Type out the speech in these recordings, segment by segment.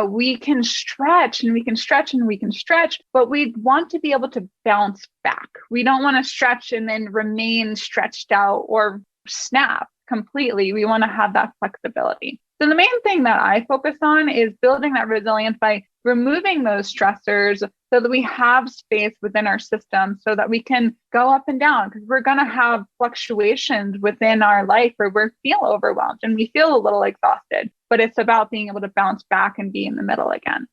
we can stretch and we can stretch and we can stretch, but we want to be able to bounce back. We don't want to stretch and then remain stretched out or snap completely. We want to have that flexibility. So the main thing that I focus on is building that resilience by removing those stressors so that we have space within our system so that we can go up and down, because we're going to have fluctuations within our life where we feel overwhelmed and we feel a little exhausted, but it's about being able to bounce back and be in the middle again.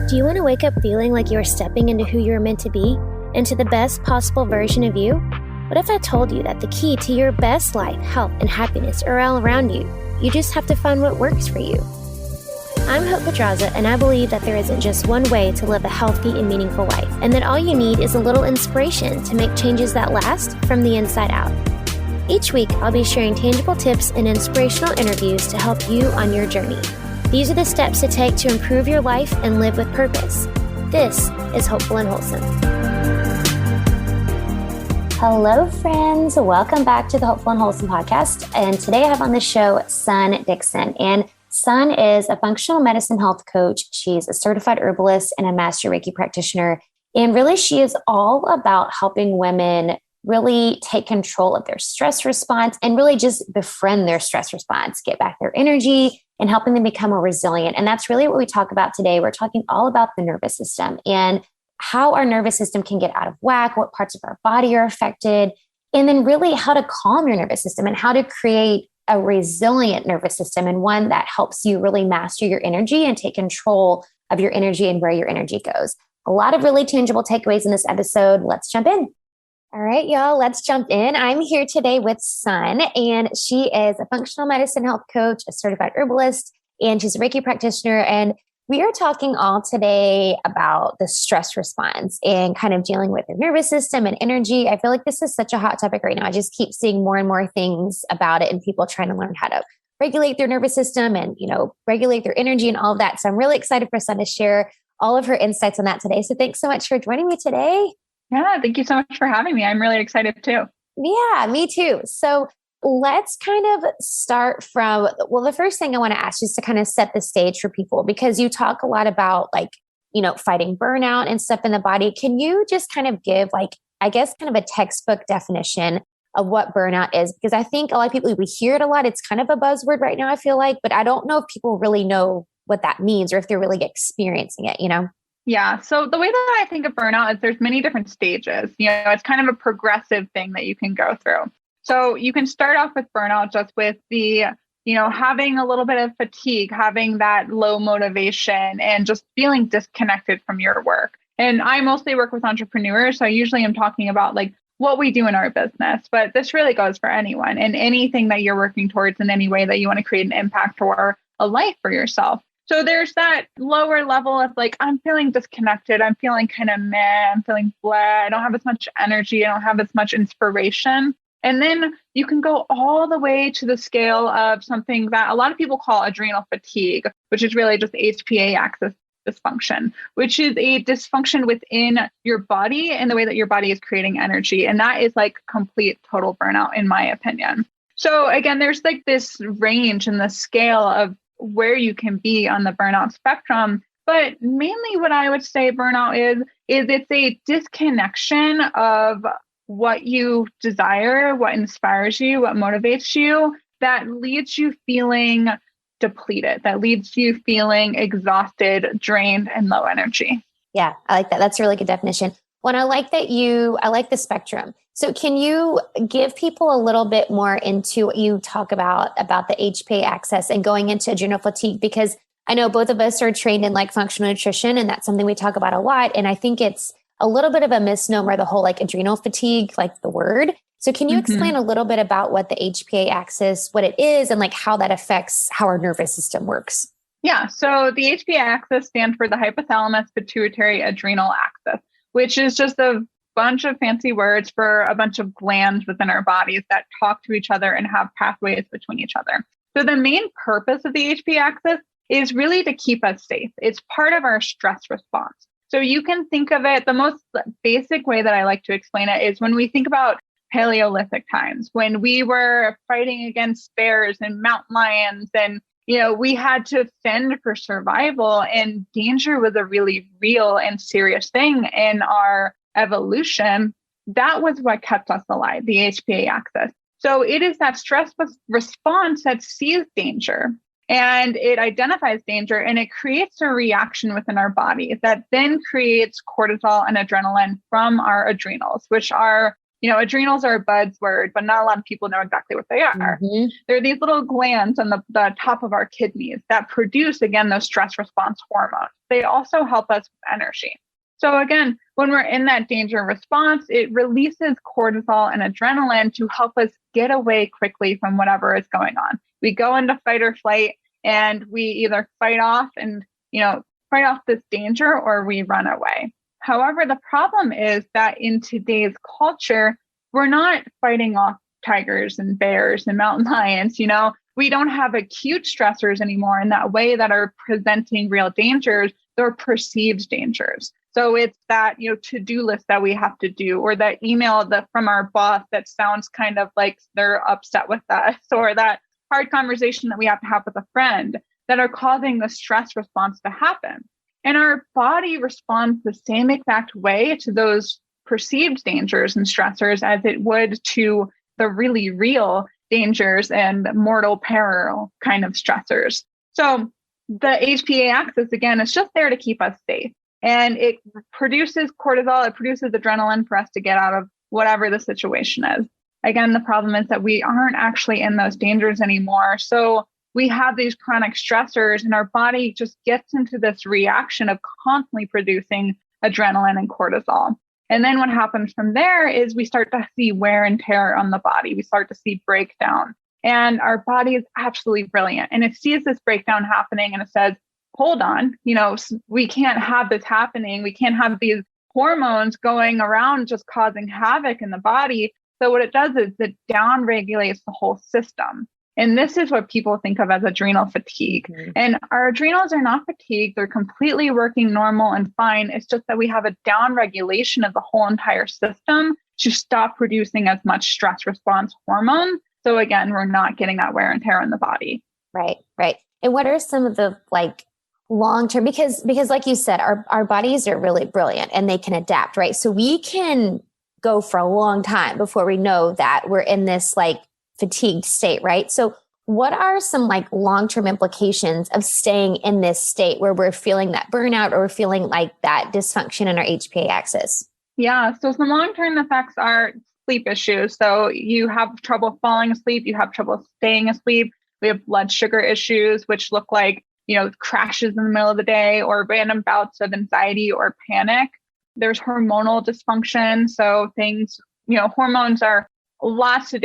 Do you want to wake up feeling like you're stepping into who you're meant to be, into the best possible version of you? What if I told you that the key to your best life, health, and happiness are all around you? You just have to find what works for you. I'm Hope Pedraza, and I believe that there isn't just one way to live a healthy and meaningful life, and that all you need is a little inspiration to make changes that last from the inside out. Each week, I'll be sharing tangible tips and inspirational interviews to help you on your journey. These are the steps to take to improve your life and live with purpose. This is Hopeful and Wholesome. Hello, friends. Welcome back to the Hopeful and Wholesome podcast. And today I have on the show Sunn Mixon. And Sunn is a functional medicine health coach. She's a certified herbalist and a Master Reiki Practitioner. And really, she is all about helping women really take control of their stress response and really just befriend their stress response, get back their energy, and helping them become more resilient. And that's really what we talk about today. We're talking all about the nervous system and how our nervous system can get out of whack, what parts of our body are affected, and then really how to calm your nervous system and how to create a resilient nervous system and one that helps you really master your energy and take control of your energy and where your energy goes. A lot of really tangible takeaways in this episode. Let's jump in. All right, y'all, let's jump in. I'm here today with Sunn, and she is a functional medicine health coach, a certified herbalist, and she's a Reiki practitioner. And we are talking all today about the stress response and kind of dealing with your nervous system and energy. I feel like this is such a hot topic right now. I just keep seeing more and more things about it and people trying to learn how to regulate their nervous system and, regulate their energy and all of that. So I'm really excited for Sunn to share all of her insights on that today. So thanks so much for joining me today. Yeah, thank you so much for having me. I'm really excited too. Yeah, me too. So let's kind of start from, the first thing I want to ask is to kind of set the stage for people, because you talk a lot about fighting burnout and stuff in the body. Can you just kind of give kind of a textbook definition of what burnout is? Because I think a lot of people, we hear it a lot. It's kind of a buzzword right now, I feel like, but I don't know if people really know what that means or if they're really experiencing it, Yeah. So the way that I think of burnout is there's many different stages. It's kind of a progressive thing that you can go through. So you can start off with burnout just with the, having a little bit of fatigue, having that low motivation and just feeling disconnected from your work. And I mostly work with entrepreneurs. So I usually am talking about what we do in our business, but this really goes for anyone and anything that you're working towards in any way that you want to create an impact or a life for yourself. So there's that lower level of I'm feeling disconnected. I'm feeling kind of meh. I'm feeling blah. I don't have as much energy. I don't have as much inspiration. And then you can go all the way to the scale of something that a lot of people call adrenal fatigue, which is really just HPA axis dysfunction, which is a dysfunction within your body and the way that your body is creating energy. And that is complete total burnout, in my opinion. So again, there's this range and the scale of where you can be on the burnout spectrum. But mainly what I would say burnout is it's a disconnection of what you desire, what inspires you, what motivates you, that leaves you feeling depleted, that leaves you feeling exhausted, drained, and low energy. Yeah, I like that. That's a really good definition. Well, I like the spectrum. So can you give people a little bit more into what you talk about the HPA axis and going into adrenal fatigue? Because I know both of us are trained in functional nutrition, and that's something we talk about a lot. And I think it's a little bit of a misnomer, the whole adrenal fatigue, the word. So can you explain a little bit about what the HPA axis, what it is, and how that affects how our nervous system works? Yeah. So the HPA axis stands for the hypothalamus pituitary adrenal axis, which is just a bunch of fancy words for a bunch of glands within our bodies that talk to each other and have pathways between each other. So the main purpose of the HPA axis is really to keep us safe. It's part of our stress response. So you can think of it, the most basic way that I like to explain it is when we think about Paleolithic times, when we were fighting against bears and mountain lions and we had to fend for survival, and danger was a really real and serious thing in our evolution. That was what kept us alive, the HPA axis. So it is that stress response that sees danger and it identifies danger, and it creates a reaction within our body that then creates cortisol and adrenaline from our adrenals, which are, adrenals are a buzzword, but not a lot of people know exactly what they are. Mm-hmm. They're these little glands on the top of our kidneys that produce, again, those stress response hormones. They also help us with energy. So again, when we're in that danger response, it releases cortisol and adrenaline to help us get away quickly from whatever is going on. We go into fight or flight, and we either fight off this danger, or we run away. However, the problem is that in today's culture, we're not fighting off tigers and bears and mountain lions. We don't have acute stressors anymore in that way that are presenting real dangers. They're perceived dangers. So it's that, to-do list that we have to do, or that email from our boss that sounds kind of like they're upset with us, or that hard conversation that we have to have with a friend, that are causing the stress response to happen. And our body responds the same exact way to those perceived dangers and stressors as it would to the really real dangers and mortal peril kind of stressors. So the HPA axis, again, is just there to keep us safe. And it produces cortisol, it produces adrenaline for us to get out of whatever the situation is. Again, the problem is that we aren't actually in those dangers anymore. So we have these chronic stressors, and our body just gets into this reaction of constantly producing adrenaline and cortisol. And then what happens from there is we start to see wear and tear on the body. We start to see breakdown. And our body is absolutely brilliant. And it sees this breakdown happening, and it says, hold on, we can't have this happening. We can't have these hormones going around just causing havoc in the body. So what it does is it downregulates the whole system. And this is what people think of as adrenal fatigue. Mm-hmm. And our adrenals are not fatigued. They're completely working normal and fine. It's just that we have a downregulation of the whole entire system to stop producing as much stress response hormone. So again, we're not getting that wear and tear in the body. Right. And what are some of the long-term, because like you said, our bodies are really brilliant and they can adapt, right? So we can go for a long time before we know that we're in this fatigued state, right? So what are some long-term implications of staying in this state where we're feeling that burnout, or we're feeling that dysfunction in our HPA axis? Yeah. So some long-term effects are sleep issues. So you have trouble falling asleep, you have trouble staying asleep. We have blood sugar issues, which look like, crashes in the middle of the day, or random bouts of anxiety or panic. There's hormonal dysfunction. So things, hormones are have lots of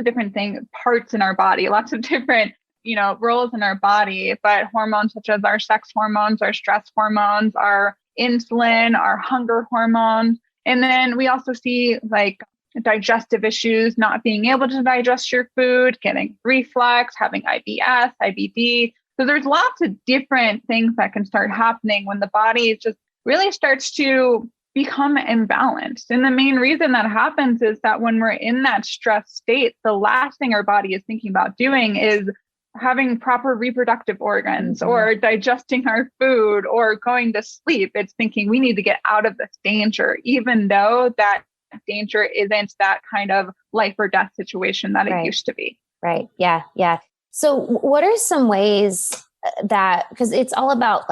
different parts in our body, lots of different, roles in our body. But hormones such as our sex hormones, our stress hormones, our insulin, our hunger hormones. And then we also see digestive issues, not being able to digest your food, getting reflux, having IBS, IBD. So there's lots of different things that can start happening when the body just really starts to become imbalanced. And the main reason that happens is that when we're in that stress state, the last thing our body is thinking about doing is having proper reproductive organs, mm-hmm. or digesting our food, or going to sleep. It's thinking we need to get out of this danger, even though that danger isn't that kind of life or death situation that it used to be. Right. Yeah. So what are some ways that, because it's all about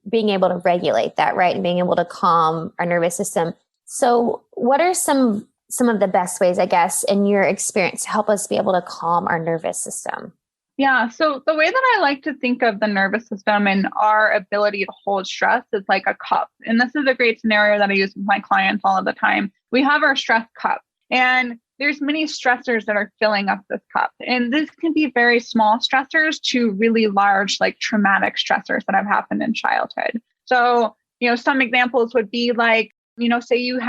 being able to regulate that, right? And being able to calm our nervous system. So what are some of the best ways, I guess, in your experience to help us be able to calm our nervous system? Yeah. So the way that I like to think of the nervous system and our ability to hold stress is like a cup. And this is a great scenario that I use with my clients all of the time. We have our stress cup, and there's many stressors that are filling up this cup. And this can be very small stressors to really large, traumatic stressors that have happened in childhood. So, some examples would be say you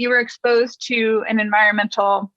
were exposed to an environmental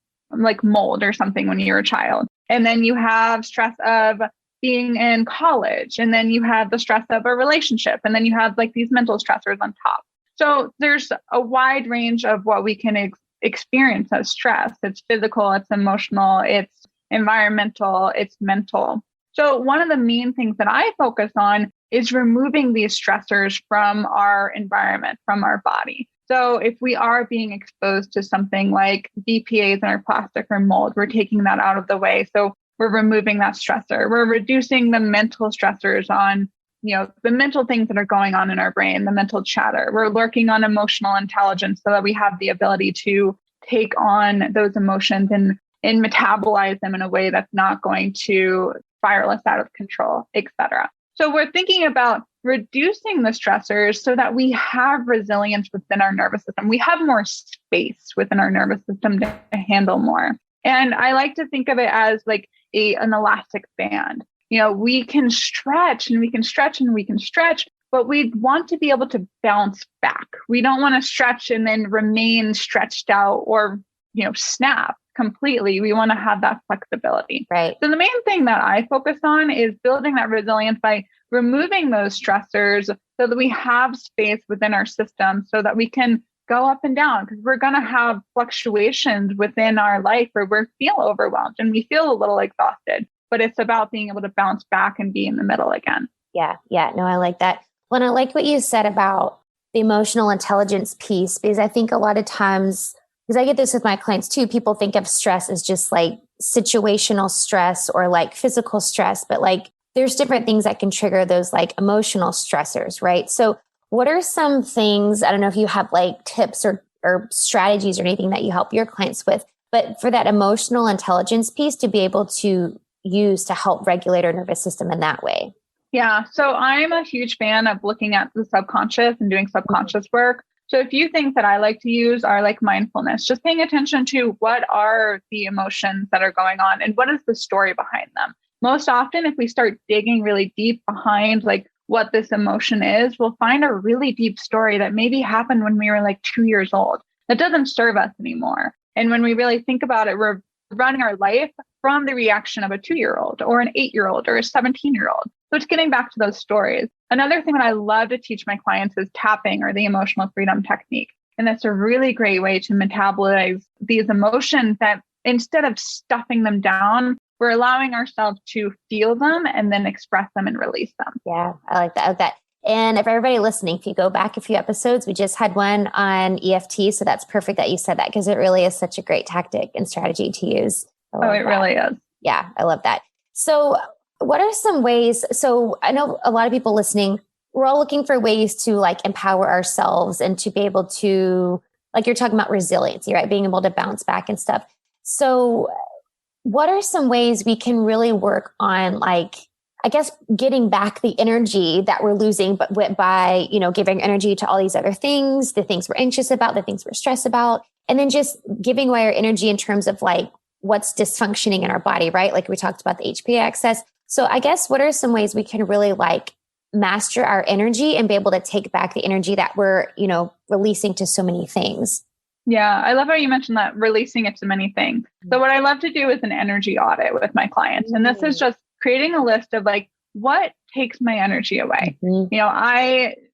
mold or something when you were a child. And then you have stress of being in college. And then you have the stress of a relationship. And then you have these mental stressors on top. So there's a wide range of what we can experience as stress. It's physical, it's emotional, it's environmental, it's mental. So one of the main things that I focus on is removing these stressors from our environment, from our body. So if we are being exposed to something like BPAs in our plastic or mold, we're taking that out of the way. So we're removing that stressor. We're reducing the mental stressors on, the mental things that are going on in our brain, the mental chatter. We're working on emotional intelligence so that we have the ability to take on those emotions and metabolize them in a way that's not going to spiral us out of control, etc. So we're thinking about reducing the stressors so that we have resilience within our nervous system. We have more space within our nervous system to handle more. And I like to think of it as like an elastic band. We can stretch and we can stretch and we can stretch, but we want to be able to bounce back. We don't want to stretch and then remain stretched out or, snap completely. We want to have that flexibility. Right. So the main thing that I focus on is building that resilience by removing those stressors so that we have space within our system so that we can go up and down, because we're going to have fluctuations within our life where we feel overwhelmed and we feel a little exhausted, but it's about being able to bounce back and be in the middle again. Yeah. No, I like that. Well, and I like what you said about the emotional intelligence piece, because I think a lot of times, because I get this with my clients too, people think of stress as just like situational stress or like physical stress, but like there's different things that can trigger those like emotional stressors, right? So what are some things, I don't know if you have like tips or strategies or anything that you help your clients with, but for that emotional intelligence piece to be able to use to help regulate our nervous system in that way? Yeah. So I'm a huge fan of looking at the subconscious and doing subconscious work. So a few things that I like to use are like mindfulness, just paying attention to what are the emotions that are going on and what is the story behind them. Most often, if we start digging really deep behind like what this emotion is, we'll find a really deep story that maybe happened when we were like 2 years old that doesn't serve us anymore. And when we really think about it, we're running our life from the reaction of a 2-year-old or an 8-year-old or a 17-year-old. So it's getting back to those stories. Another thing that I love to teach my clients is tapping, or the emotional freedom technique. And that's a really great way to metabolize these emotions that instead of stuffing them down, we're allowing ourselves to feel them and then express them and release them. Yeah, I like that. And if everybody listening, if you go back a few episodes, we just had one on EFT. So that's perfect that you said that, because it really is such a great tactic and strategy to use. Really is. Yeah, I love that. So what are some ways? So I know a lot of people listening, we're all looking for ways to like empower ourselves and to be able to, like you're talking about resiliency, right? Being able to bounce back and stuff. So what are some ways we can really work on, like, I guess, getting back the energy that we're losing, but by, giving energy to all these other things, the things we're anxious about, the things we're stressed about, and then just giving away our energy in terms of like what's dysfunctioning in our body, right? Like we talked about the HPA excess. So I guess what are some ways we can really like master our energy and be able to take back the energy that we're, releasing to so many things? Yeah, I love how you mentioned that, releasing it to many things. So what I love to do is an energy audit with my clients. And this is just creating a list of like, what takes my energy away?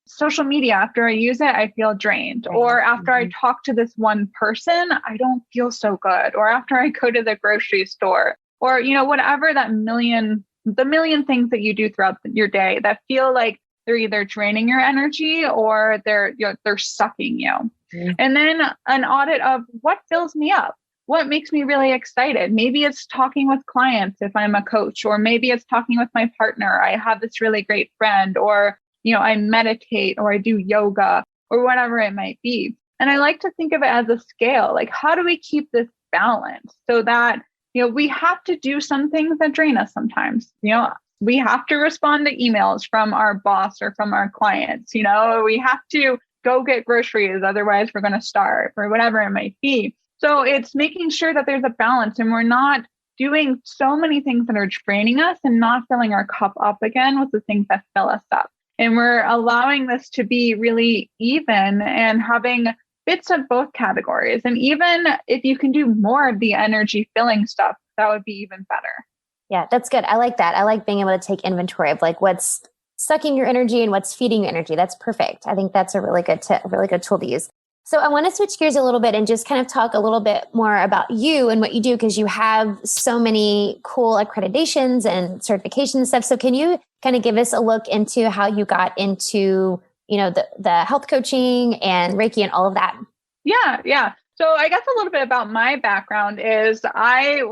Social media, after I use it, I feel drained. Or after I talk to this one person, I don't feel so good. Or after I go to the grocery store, or, whatever the million things that you do throughout your day that feel like they're either draining your energy or they're sucking you. And then an audit of what fills me up, what makes me really excited. Maybe it's talking with clients if I'm a coach, or maybe it's talking with my partner. I have this really great friend, or, I meditate, or I do yoga, or whatever it might be. And I like to think of it as a scale. Like, how do we keep this balance so that, we have to do some things that drain us sometimes. We have to respond to emails from our boss or from our clients. We have to go get groceries, otherwise we're going to starve, or whatever it might be. So it's making sure that there's a balance and we're not doing so many things that are draining us and not filling our cup up again with the things that fill us up. And we're allowing this to be really even and having bits of both categories. And even if you can do more of the energy filling stuff, that would be even better. Yeah, that's good. I like that. I like being able to take inventory of like what's sucking your energy and what's feeding your energy. That's perfect. I think that's a really good tool to use. So I want to switch gears a little bit and just kind of talk a little bit more about you and what you do, because you have so many cool accreditations and certifications and stuff. So can you kind of give us a look into how you got into, the health coaching and Reiki and all of that? Yeah. So I guess a little bit about my background is I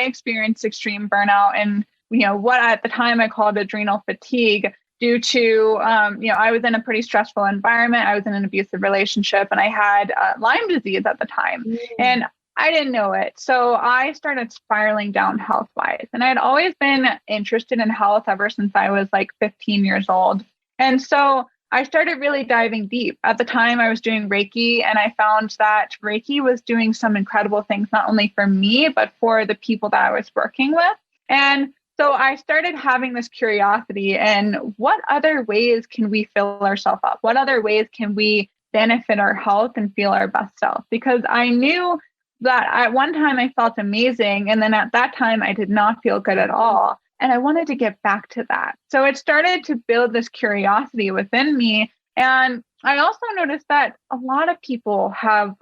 experienced extreme burnout and, what at the time I called adrenal fatigue due to, I was in a pretty stressful environment. I was in an abusive relationship and I had Lyme disease at the time and I didn't know it. So I started spiraling down health-wise. And I had always been interested in health ever since I was like 15 years old. And so I started really diving deep. At the time, I was doing Reiki, and I found that Reiki was doing some incredible things, not only for me, but for the people that I was working with. And so I started having this curiosity and what other ways can we fill ourselves up? What other ways can we benefit our health and feel our best self? Because I knew that at one time I felt amazing. And then at that time, I did not feel good at all. And I wanted to get back to that. So it started to build this curiosity within me. And I also noticed that a lot of people have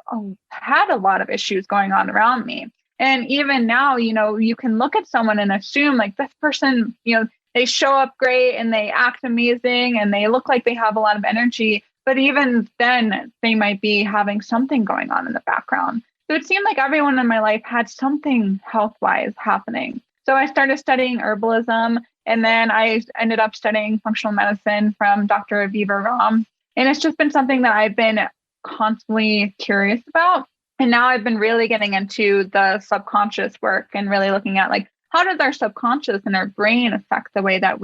had a lot of issues going on around me. And even now, you can look at someone and assume like this person, they show up great and they act amazing and they look like they have a lot of energy. But even then, they might be having something going on in the background. So it seemed like everyone in my life had something health-wise happening. So I started studying herbalism, and then I ended up studying functional medicine from Dr. Aviva Ram. And it's just been something that I've been constantly curious about. And now I've been really getting into the subconscious work and really looking at like, how does our subconscious and our brain affect the way that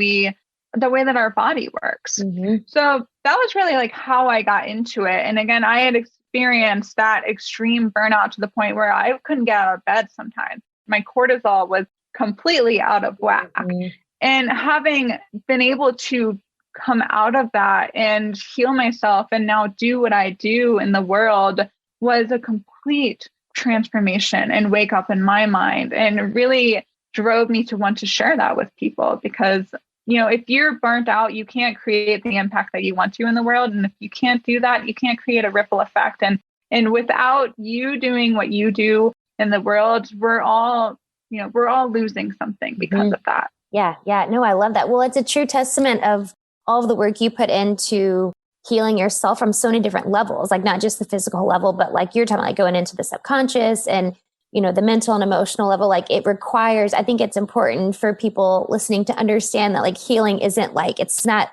our body works? Mm-hmm. So that was really like how I got into it. And again, I had experienced that extreme burnout to the point where I couldn't get out of bed sometimes. My cortisol was completely out of whack. Mm-hmm. And having been able to come out of that and heal myself and now do what I do in the world was a complete transformation and wake up in my mind, and really drove me to want to share that with people because, if you're burnt out, you can't create the impact that you want to in the world. And if you can't do that, you can't create a ripple effect. And without you doing what you do in the world, we're all losing something because of that. Yeah. No, I love that. Well, it's a true testament of all of the work you put into healing yourself from so many different levels, like not just the physical level, but like you're talking, like going into the subconscious and, the mental and emotional level. Like it requires, I think it's important for people listening to understand that like healing isn't like, it's not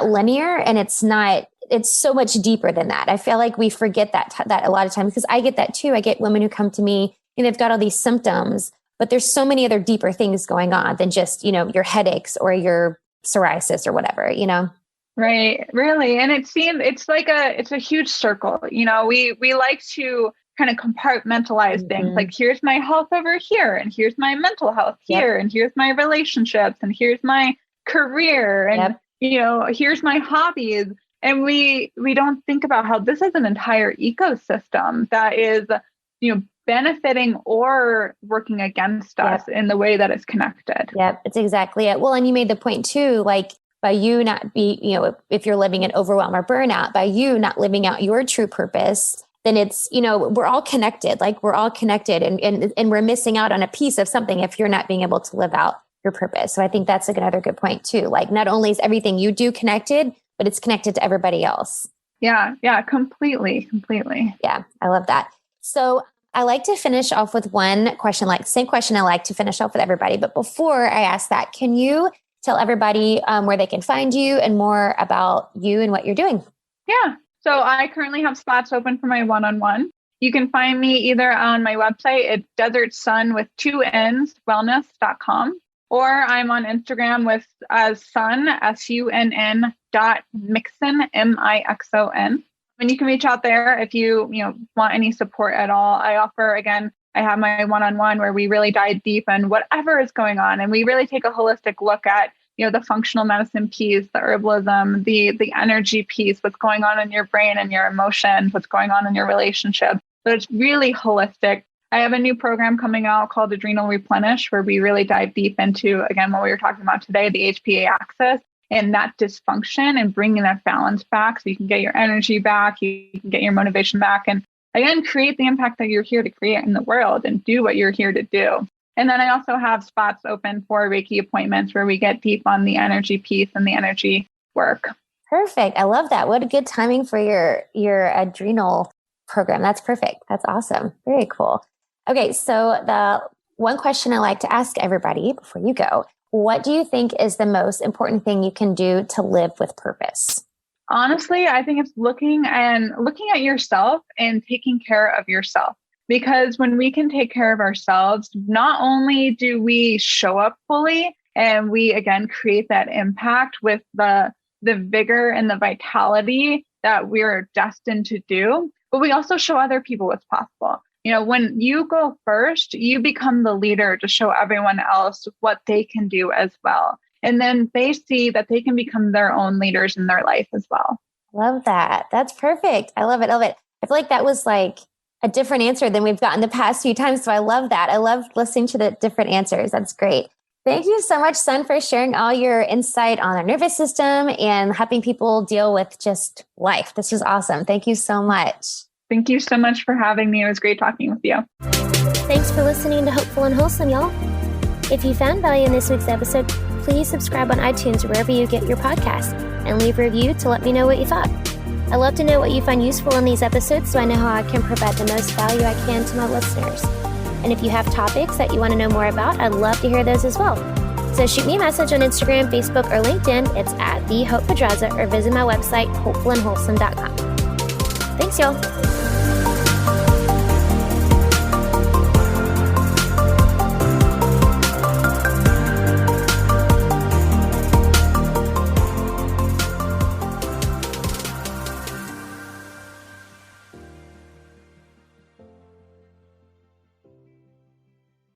linear, and it's so much deeper than that. I feel like we forget that a lot of times, because I get that too. I get women who come to me and they've got all these symptoms, but there's so many other deeper things going on than just, your headaches or your psoriasis or whatever, Right. Really. And it's a huge circle. We like to kind of compartmentalize things. Like, here's my health over here, and here's my mental health here, and here's my relationships, and here's my career, and, here's my hobbies. And we don't think about how this is an entire ecosystem that is, benefiting or working against us in the way that it's connected. Yep. It's exactly it. Well, and you made the point too, like, by you not if you're living in overwhelm or burnout, by you not living out your true purpose, then it's, we're all connected. Like we're all connected, and we're missing out on a piece of something if you're not being able to live out your purpose. So I think that's another good point too. Like not only is everything you do connected, but it's connected to everybody else. Yeah. Completely. Yeah. I love that. So I like to finish off with one question, like same question I like to finish off with everybody. But before I ask that, can you tell everybody where they can find you and more about you and what you're doing? Yeah. So I currently have spots open for my one-on-one. You can find me either on my website at desertsun with 2 N's wellness.com, or I'm on Instagram as Sunn, SUNN .Mixon, MIXON. And you can reach out there if you want any support at all. I have my one-on-one where we really dive deep on whatever is going on. And we really take a holistic look at, the functional medicine piece, the herbalism, the energy piece, what's going on in your brain and your emotions, what's going on in your relationship. So it's really holistic. I have a new program coming out called Adrenal Replenish, where we really dive deep into, again, what we were talking about today, the HPA axis, and that dysfunction and bringing that balance back so you can get your energy back, you can get your motivation back, and again, create the impact that you're here to create in the world and do what you're here to do. And then I also have spots open for Reiki appointments where we get deep on the energy piece and the energy work. Perfect. I love that. What a good timing for your adrenal program. That's perfect. That's awesome. Very cool. Okay. So the one question I like to ask everybody before you go, what do you think is the most important thing you can do to live with purpose? Honestly, I think it's looking at yourself and taking care of yourself. Because when we can take care of ourselves, not only do we show up fully and we, again, create that impact with the vigor and the vitality that we're destined to do, but we also show other people what's possible. When you go first, you become the leader to show everyone else what they can do as well. And then they see that they can become their own leaders in their life as well. Love that. That's perfect. I love it. I love it. I feel like that was like a different answer than we've gotten the past few times. So I love that. I love listening to the different answers. That's great. Thank you so much, Sunn, for sharing all your insight on our nervous system and helping people deal with just life. This was awesome. Thank you so much. Thank you so much for having me. It was great talking with you. Thanks for listening to Hopeful and Wholesome, y'all. If you found value in this week's episode, please subscribe on iTunes or wherever you get your podcasts and leave a review to let me know what you thought. I love to know what you find useful in these episodes so I know how I can provide the most value I can to my listeners. And if you have topics that you want to know more about, I'd love to hear those as well. So shoot me a message on Instagram, Facebook, or LinkedIn. It's @TheHopePedraza or visit my website, hopefulandwholesome.com. Thanks, y'all.